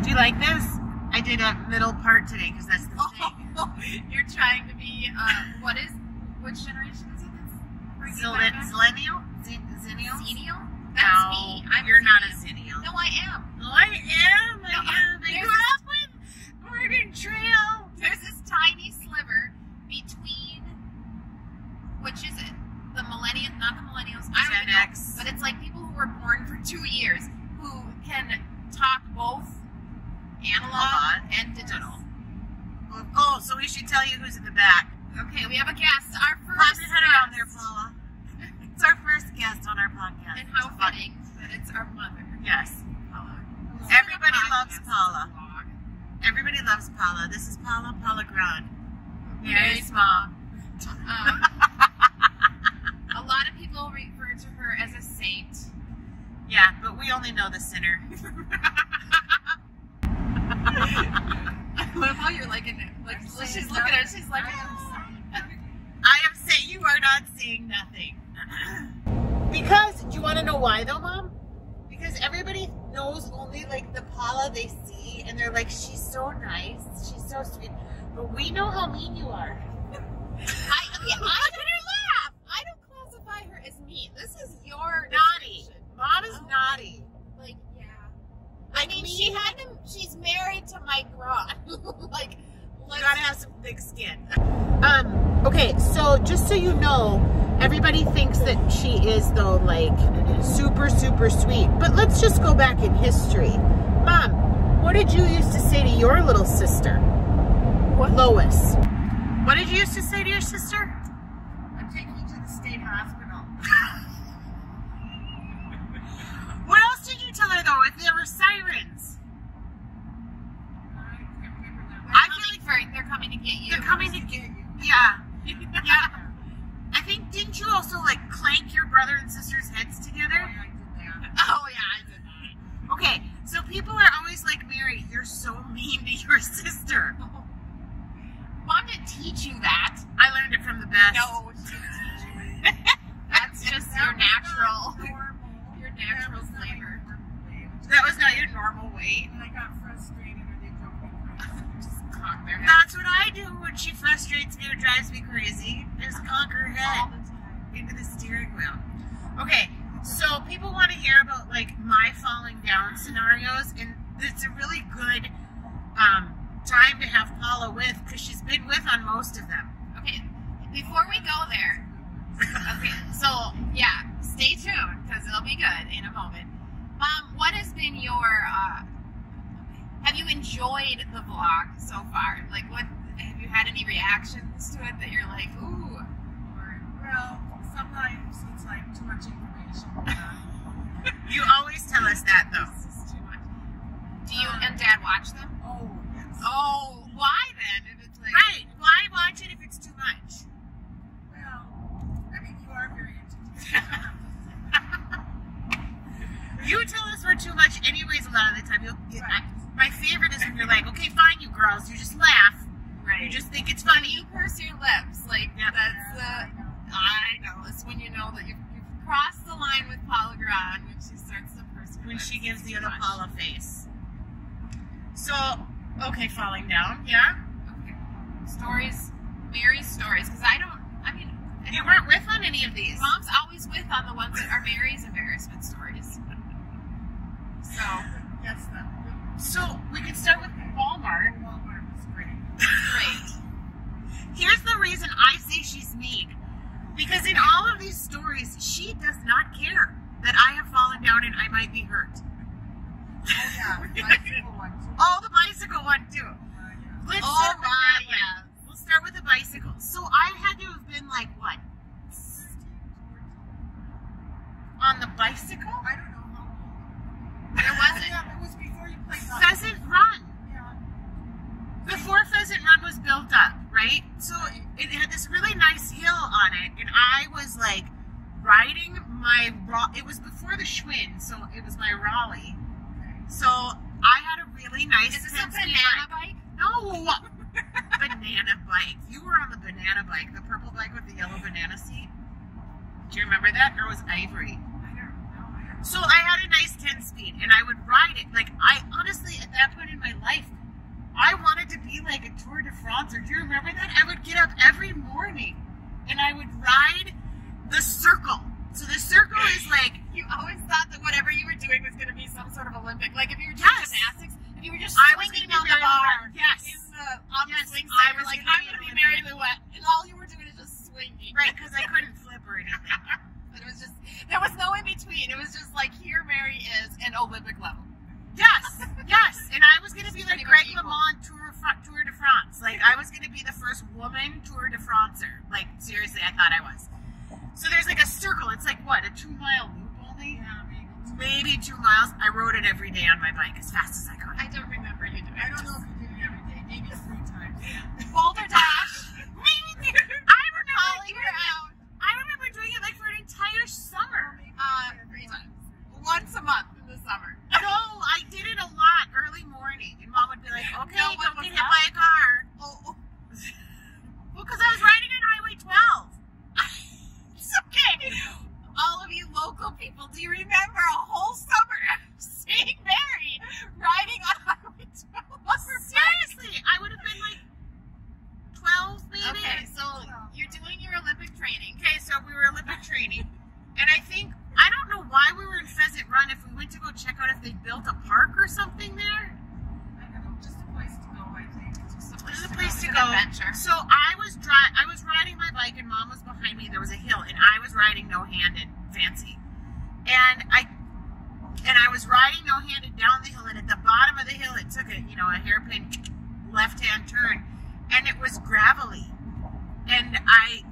Do you like this? I did a middle part today because that's the thing. You're trying to be, which generation is it? Zillennial? Zennial? That's me. You're not a Zennial. No, I am. I am. I grew up with Oregon Trail. There's this tiny sliver between, which is it? The millennials, not the millennials. I don't Gen know. X. But it's like people who were born for 2 years who can talk both analog and digital. Oh, so we should tell you who's in the back. Okay, we have a guest. Our first Pop your head around there, guest. Paula. It's our first guest on our podcast. And how fitting that it's our mother. Yes. Paula. Everybody loves Paula. Everybody loves Paula. This is Paula Grant. Very small. A lot of people refer to her as a saint. Yeah, but we only know the sinner. I love how you're like she's looking at her, she's like, I am saying you are not seeing nothing. Because, do you want to know why though, Mom? Because everybody knows only like the Paula they see, and they're like, she's so nice, she's so sweet. But we know how mean you are. I don't classify her as mean. This is your Naughty. decision. Mom is naughty. Like, yeah. Like I mean, me? she's married to Mike Braun. Like, You gotta have some thick skin. Okay, so just so you know, everybody thinks that she is though like super, super sweet. But let's just go back in history. Mom, what did you used to say to your little sister? What? Lois. What did you used to say to your sister? I'm taking you to the state hospital. What else did you tell her though? If there were sirens? I can't remember that. I feel like they're coming to get you. they're coming to get you. Yeah. Yeah. I think, didn't you also like clank your brother and sister's heads together? I did that. Oh yeah, I did that. Okay, so people are always like, Mary, you're so mean to your sister. Mom didn't teach you that. I learned it from the best. No, she didn't teach you. That's just your natural flavor. That was not your normal weight. And I got frustrated or they drove me crazy. Just cock their head That's what I do when she frustrates me or drives me crazy. Just conk her all head the time. into the steering wheel. Okay, so people want to hear about like my falling down scenarios, and it's a really good time to have Paula with because she's been with on most of them. Okay, before we go there, okay, so yeah, stay tuned because it'll be good in a moment. Mom, what has been your, have you enjoyed the vlog so far? Like, what, have you had any reactions to it that you're like, ooh? Or, Well, sometimes it's like too much information. You always tell us that though. this is too much. Do you and Dad watch them? Oh, yes. Oh, why then? If it's like, Right, why watch it if it's too much? Well, I mean, you are very entertaining. You tell us we're too much anyways a lot of the time. My favorite is when you're like, okay, fine, you girls, you just laugh. right. You just think it's when funny. you purse your lips, like, Yeah. that's I know, it's when you know that you've crossed the line with Paula Grant when she starts to purse her When lips. she gives the Too other much. Paula face. So, okay, falling down, yeah? Okay. Stories, Mary's stories, because I mean, You weren't with on any of these. Mom's always with on the ones that are Mary's embarrassment stories. So, Yes, that So, we could start with Walmart. Walmart was great. great. Here's the reason I say she's mean. Because in all of these stories, she does not care that I have fallen down and I might be hurt. Oh, yeah. Bicycle one, too. Oh, the bicycle one too. Yeah. Let's Oh, start with my, that one. yeah. We'll start with the bicycle. So I had to have been like, what? 13, 14. On the bicycle? I don't know how long. Where was it? Yeah, it was before you played Pheasant Run. Yeah. Before Pheasant Run was built up, right? So it had this really nice hill on it, and I was like riding my, it was before the Schwinn, so it was my Raleigh. So I had a really nice Is this a 10-speed banana bike. bike? No! Banana bike. You were on the banana bike, the purple bike with the yellow banana seat. Do you remember that? Or was Ivory? I don't know. So I had a nice 10-speed, and I would ride it. Like, I honestly, at that point in my Yes. gymnastics. If you were just I was swinging gonna on be the married bar, to Yes. on the Yes, swing I set, you're was like, gonna I'm be going to be an married Olympian. to Wet. And all you were doing is just swinging. Right, because I couldn't flip or anything. But it was just, there was no in between. It was just like, here Mary is an Olympic level. Yes, yes. And I was going to be like Pretty much Greg equal. LeMond Tour de France. Like, I was going to be the first woman Tour de Francer. Like, seriously, I thought I was. So there's like a circle. It's like, what, a 2-mile loop only? Yeah, Maybe maybe. 2 miles. I rode it every day on my bike as fast as I could. I don't remember you doing I don't know if you did it every day. Maybe 3 times. Boulder Dash. Maybe. I remember Calling doing her it. out. I remember doing it like for an entire summer. 3 times. Once a month in the summer. No, I did it a lot early morning. And Mom would be like, okay, No, what don't was get hit that? by a car. Oh, Well, because I was riding on Highway 12. it's okay. All of you local people, do you remember a whole summer seeing Mary riding on Highway 12? Seriously, I would have been like 12 maybe. Okay, so you're doing your Olympic training. Okay, so we were Olympic training. And I think, I don't know why we were in Pheasant Run, if we went to go check out if they built a park or something there. I don't know, just a place to go, I think. Just a There's a place to an go. adventure. So I was riding my bike and Mom was behind me. There was a hill and I was riding no-handed, fancy. And I was riding no-handed down the hill, and at the bottom of the hill it took a hairpin left-hand turn, and it was gravelly. And I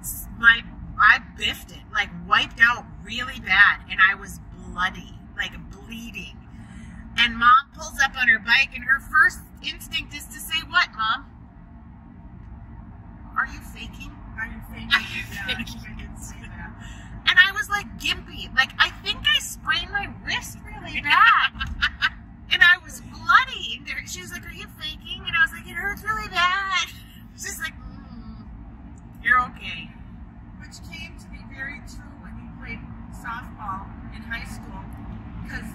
biffed it, like wiped out really bad, and I was bloody, like bleeding. And Mom pulls up on her bike, and her first instinct is to say, "What, Mom? Are you faking?" Are you faking? Are you Yeah, faking? I didn't say that. And I was like gimpy. Like, I think I sprained my wrist really bad. And I was bloody. And she was like, "Are you faking?" And I was like, "It hurts really bad." She's like, "You're okay." Which came to be very true when you played softball in high school, because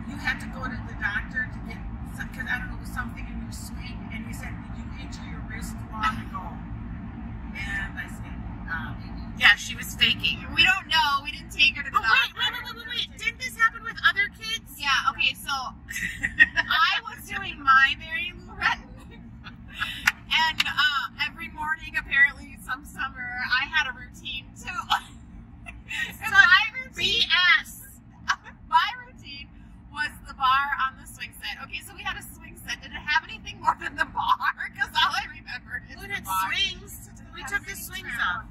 you had to go to the doctor to get, because I don't know, it was something in your swing, and he said, "Did you injure your wrist long ago?" And I said, Yeah, she was faking. We don't know. We didn't take her to the But doctor. wait. Didn't this happen with other kids? Yeah, okay, so I was doing my Mary Lou Retton. And every morning, apparently, some summer, I had a routine too. And my routine, my routine was the bar on the swing set. Okay, so we had a swing set. Did it have anything more than the bar? Because all I remembered is When the it bar. swings, we took the swings off.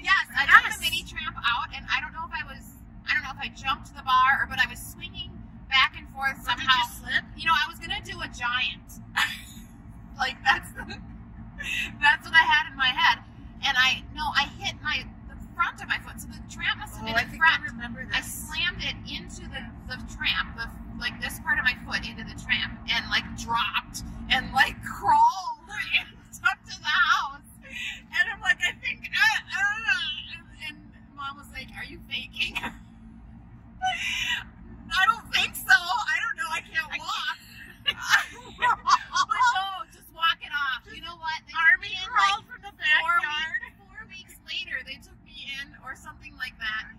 Yes, I took the mini tramp out, and I don't know if I jumped the bar, but I was swinging back and forth Did somehow. you slip? You know, I was gonna do a giant. Like that's what I had in my head, and I hit the front of my foot, so the tramp must have been I in think front. I remember I this. slammed it into the tramp, like this part of my foot into the tramp, and like dropped and like crawled up to the house. And I'm like, I think, and Mom was like, "Are you faking?" I don't think so. I don't know. I can't walk. But no, just walk it off. You know what? They took me in like from the 4 weeks later. They took me in or something like that.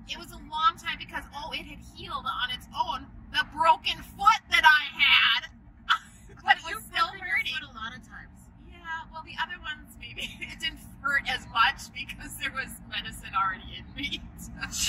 It was a long time because it had healed on its own. The broken foot that I had, but it was still hurting. A lot of times. Yeah, well, the other ones maybe it didn't hurt as much because there was medicine already in me.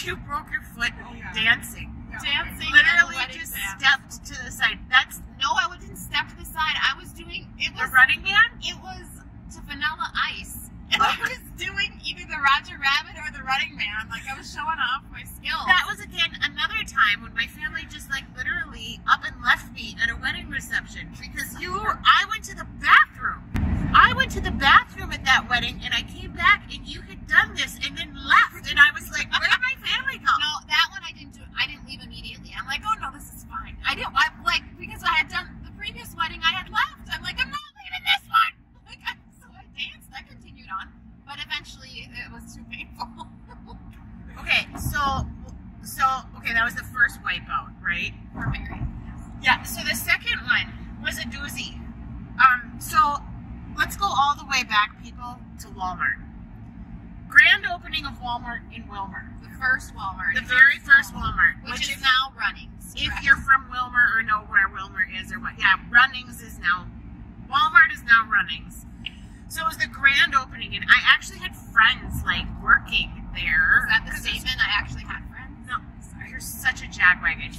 You broke your foot Oh, yeah. dancing. Dancing, Literally at a wedding just dance. stepped to the side. That's No, I didn't step to the side. I was doing the Running Man? It was to Vanilla Ice, and I was doing either the Roger Rabbit or the Running Man. Like I was showing off my skills. That was again another time when my family just like literally up and left me at a wedding reception because I went to the bathroom. I went to the bathroom at that wedding and I came back and you had done this and then left and I was like, where did my family come? No, that one I didn't do. I didn't leave immediately. I'm like, oh no, this is fine. Because I had done the previous wedding, I had left. I'm like, I'm not leaving this one. So I danced. I continued on, but eventually it was too painful. Okay, okay, that was the first wipeout, right? For Mary. Yeah, so the second one was a doozy. So let's go all the way back, people, to Walmart. Grand opening of Walmart in Wilmer. The first Walmart. The very first Walmart. Which is now running. if you're from Wilmer or know where Wilmer is or what. Yeah, Runnings is now, Walmart is now Runnings. So it was the grand opening, and I actually had friends, like, working there. Is that the statement? I actually had friends? No, sorry. You're such a jagwagon.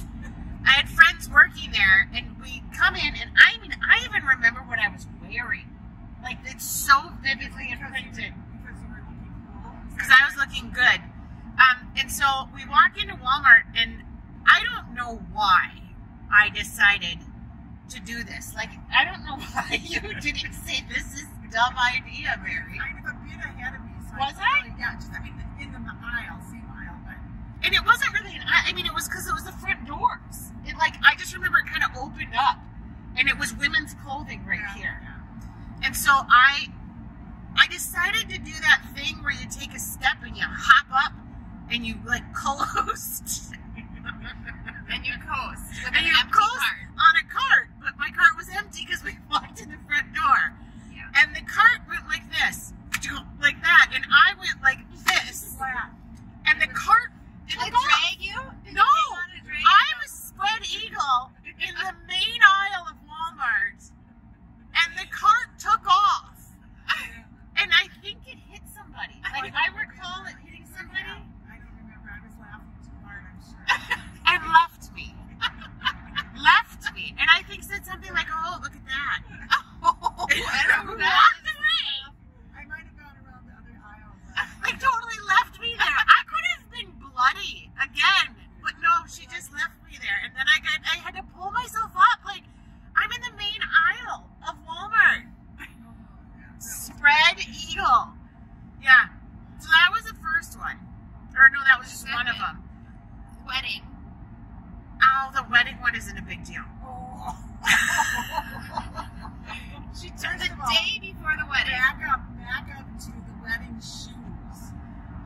I had friends working there, and we come in, and I mean, I even remember what I was wearing. Like, it's so vividly imprinted. Because you were looking cool. Because I was looking good. And so we walk into Walmart, and I don't know why I decided to do this. Like, I don't know why you didn't say this is a dumb idea, Mary. Kind of a bit ahead of me. So Was I? Yeah, just, I mean, in the aisle, same aisle, but. And it wasn't really, I mean, it was because it was the front doors. It, like, I just remember it kind of opened up, and it was women's clothing right here. Yeah. And so I decided to do that thing where you take a step and you hop up and you, like, coast. And you coast with And an you empty coast cart. on a cart, but my cart was empty because we walked in the front door. Yeah. And the cart went like this, like that, and I went like this. Flat. And the cart Did took it off. drag you? Did No, you hang on to drag I you? was spread eagle in the main aisle of Walmart, and the cart took off. And I think it hit somebody. Like, I recall it hitting somebody I don't remember. I was laughing too hard, I'm sure. and left me. Left me. And I think said something like, oh, look at that. Oh, And and walked away. I might have gone around the other aisle. But Like, totally left me there. I could have been bloody again. But no, she just left me there. And then I had to pull myself up. Like, I'm in the main aisle of Walmart. Spread eagle. Yeah. So that was the first one. Or no, that was just one of them. wedding. Oh, the wedding one isn't a big deal. Oh. She turned the day before the wedding. Back up to the wedding shoes.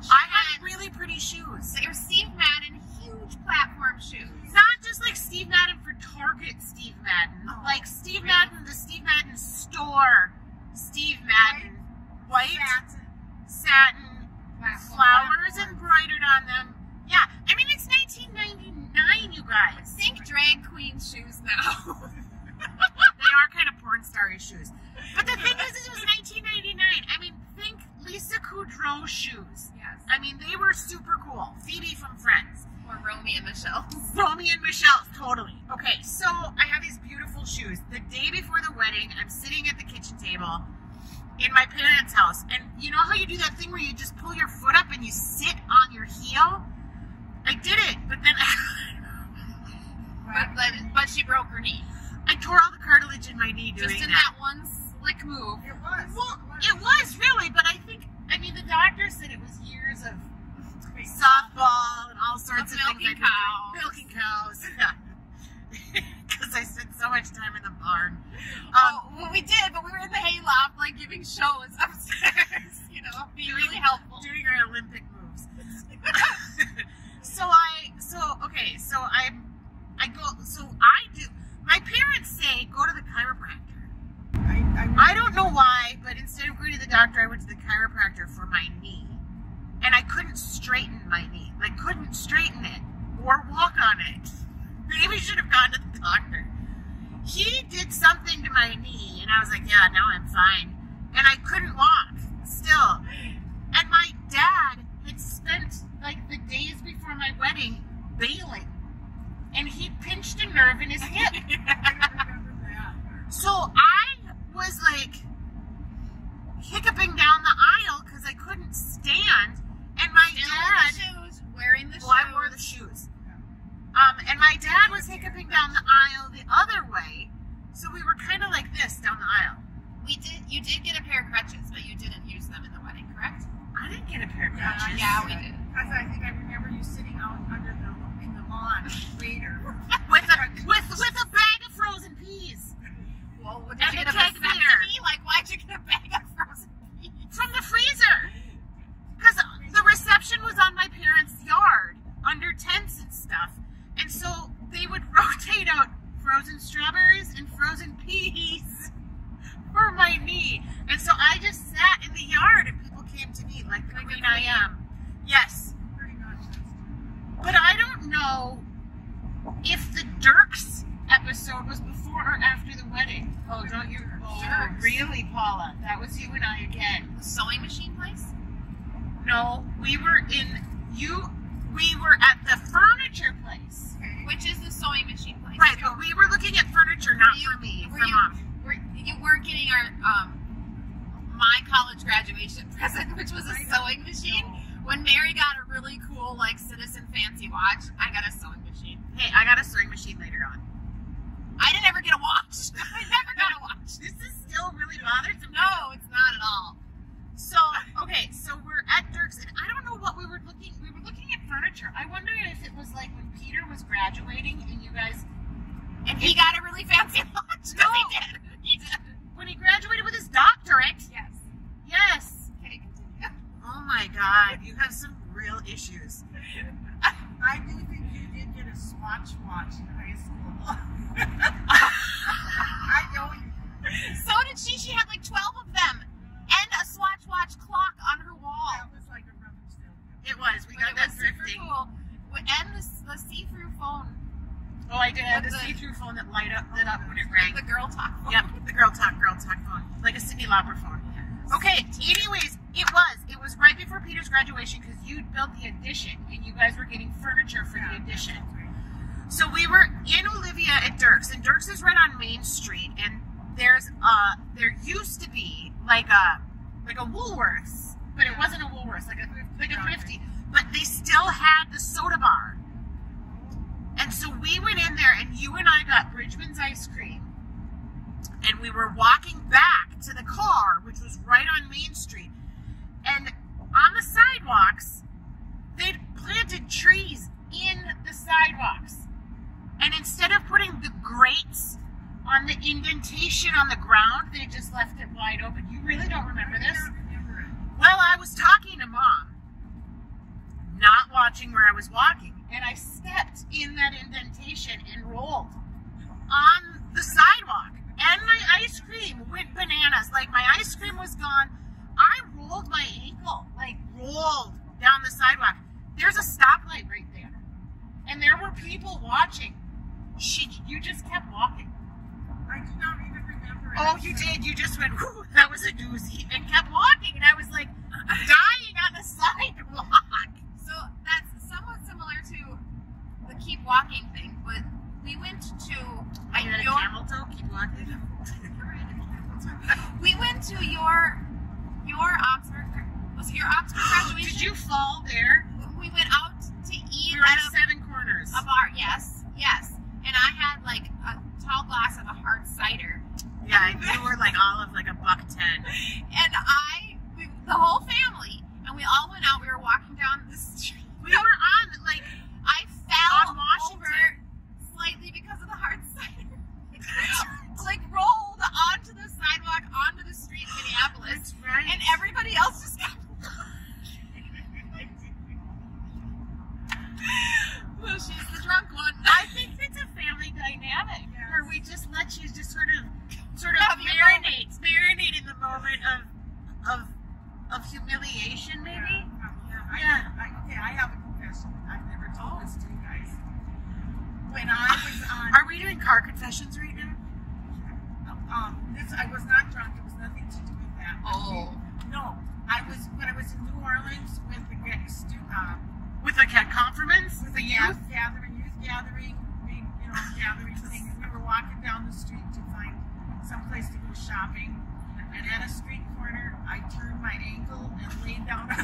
I had really pretty shoes. They were Steve Madden huge platform shoes. Not just like Steve Madden for Target Steve Madden. Oh, Like Steve really? Madden, the Steve Madden store Steve Madden. White, satin, flowers embroidered on them. Yeah, I mean, it's 1999, you guys. Think drag queen shoes now. They are kind of porn star shoes. But the thing is, it was 1999. I mean, think Lisa Kudrow shoes. Yes. I mean, they were super cool. Phoebe from Friends. Or Romy and Michelle. Romy and Michelle, totally. Okay, so I have these beautiful shoes. The day before the wedding, I'm sitting at the kitchen table in my parents' house. And you know how you do that thing where you just pull your foot up and you sit on your heel? I did it, but then But she broke her knee. I tore all the cartilage in my knee doing Just in that. that one slick move. It was. Well, it was really, but I mean, the doctor said it was years of softball and all sorts of things. Milking cows. Milking cows. Because I spent so much time in the barn. Well, we did, but we were in the hayloft, like giving shows upstairs. You know, being really helpful. Doing our Olympic moves. My parents say go to the chiropractor. I don't know why, but instead of going to the doctor, I went to the chiropractor for my knee. And I couldn't straighten my knee. I couldn't straighten it or walk on it. Maybe I should have gone to the doctor. He did something to my knee, and I was like, yeah, now I'm fine. And I couldn't walk still. And my dad had spent like the days before my wedding bailing. And he pinched a nerve in his hip. So I was like hiccuping down the aisle because I couldn't stand. And my dad, wearing the shoes. well, I wore the shoes. And my dad was hiccuping down the aisle the other way. So we were kind of like this down the aisle. You did get a pair of crutches, but you didn't use them in the wedding, correct? I didn't get a pair of crutches. Yeah, we did. Because I think I remember you sitting out under in the lawn later. With a bag of frozen peas. Well, did And you a get a keg vasectomy? beer. Like, why'd you get a bag of frozen peas? From the freezer. Because the reception was on my parents' yard under tents and stuff. And so they would rotate out frozen strawberries and frozen peas for my knee. And so I just sat in the yard and people came to me like the queen I am. Yes. Pretty much. But I don't know if Oh, don't you? Oh, Sure. really, Paula? That was you and I again. The sewing machine place? No, we were at the furniture place. Which is the sewing machine place? Right, but we were looking at furniture, not for me, for Mom. You were getting our my college graduation present, which was a sewing machine. When Mary got a really cool, like, Citizen fancy watch, I got a sewing machine. Hey, I got a sewing machine later on. I didn't ever get a watch. I never got a watch. This is still really bothersome. No, it's not at all. So, okay, so we're at Dirk's, and I don't know what we were looking at furniture. I wonder if it was like when Peter was graduating and you guys... And he got a really fancy watch. No. He did. He did. When he graduated with his doctorate. Yes. Yes. Okay, continue. Oh my God, you have some real issues. I do think you did get a Swatch watch in high school. I know. So did she. She had like 12 of them. And a Swatch watch clock on her wall. That was like a rubber stamp. It was. We got It that was super thrifting. cool. And the see-through phone. Oh, I did have the With the- see-through phone that lit up when it rang. The girl talk phone. Yep, the girl talk phone, like a Cyndi Lauper phone. Okay, anyways, it was right before Peter's graduation because you built the addition and you guys were getting furniture for the addition. So we were in Olivia at Dirk's, and Dirk's is right on Main Street, and there used to be like a Woolworths, but it wasn't a Woolworths, like a thrifty, but they still had the soda bar. And so we went in there, and you and I got Bridgman's ice cream, and we were walking back to the car, which was right on Main Street, and on the sidewalks, they'd planted trees in the sidewalks. And instead of putting the grates on the indentation on the ground, they just left it wide open. You really don't remember this? Well, I was talking to Mom, not watching where I was walking, and I stepped in that indentation and rolled on the sidewalk. And my ice cream went bananas. Like, my ice cream was gone. I rolled my ankle, like rolled down the sidewalk. There's a stoplight right there. And there were people watching. You just kept walking. I do not even remember it. Oh, you did. You just went, whew, that was a doozy, and kept walking. And I was like dying on the sidewalk. So that's somewhat similar to the keep walking thing, but we went to You're at a camel toe? Keep walking. we went to your Oxford. Was it your Oxford graduation? Did you fall there? We went out to eat We were at at Seven Corners. a bar. Yes, yes. And I had like a tall glass of a hard cider. Yeah, and you were like all of like $1.10. And the whole family, and we all went out. We were walking down the street. We were on like I fell on Washington. over slightly because of the hard cider. Like rolled onto the sidewalk, onto the street in Minneapolis. That's right. And everybody else just got well, she's the drunk one. I think it's a family dynamic where we just let you just sort of Have your marinate in the moment of humiliation, maybe. I have a confession. I've never told this to you guys. When I was on, Are we doing car confessions right now? I was not drunk. It was nothing to do with that. Oh. No, when I was in New Orleans with the With the compliments? With the youth? gathering, big, gathering thing. And we were walking down the street to find some place to go shopping. And at a street corner, I turned my ankle and laid down on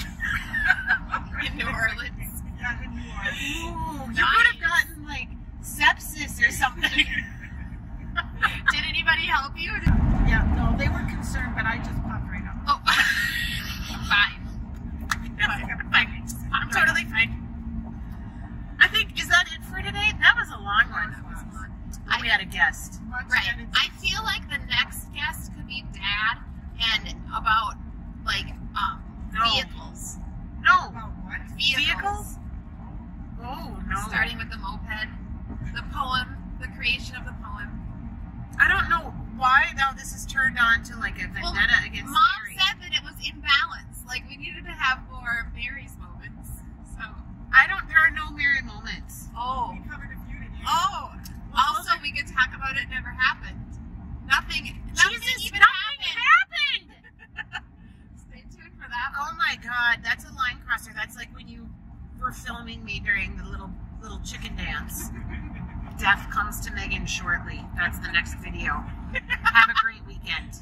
In New Orleans. Yeah, in New Orleans. Ooh, you could have gotten like sepsis or something. Did anybody help you? Yeah, no, they were concerned, but I just popped right up. Oh, fine. Fine. I'm totally fine. I think, is that it for today? That was a long one. We had a guest. Right. I feel like the next guest could be Dad and about like No. vehicles. No. About what? Vehicles? Oh, no. Starting with the moped, the poem, the creation of the poem. I don't know why now this has turned on to like a vendetta against Mom Mary. said that it was imbalance. Like we needed to have more Mary's moments. So. There are no Mary moments. Oh. We covered a few today. Oh. Also, we could talk about it never happened. Nothing Jesus, even nothing happened. Stay tuned for that. Oh my God, that's a line crosser. That's like when you were filming me during the little chicken dance. Death comes to Megan shortly. That's the next video. Have a great weekend.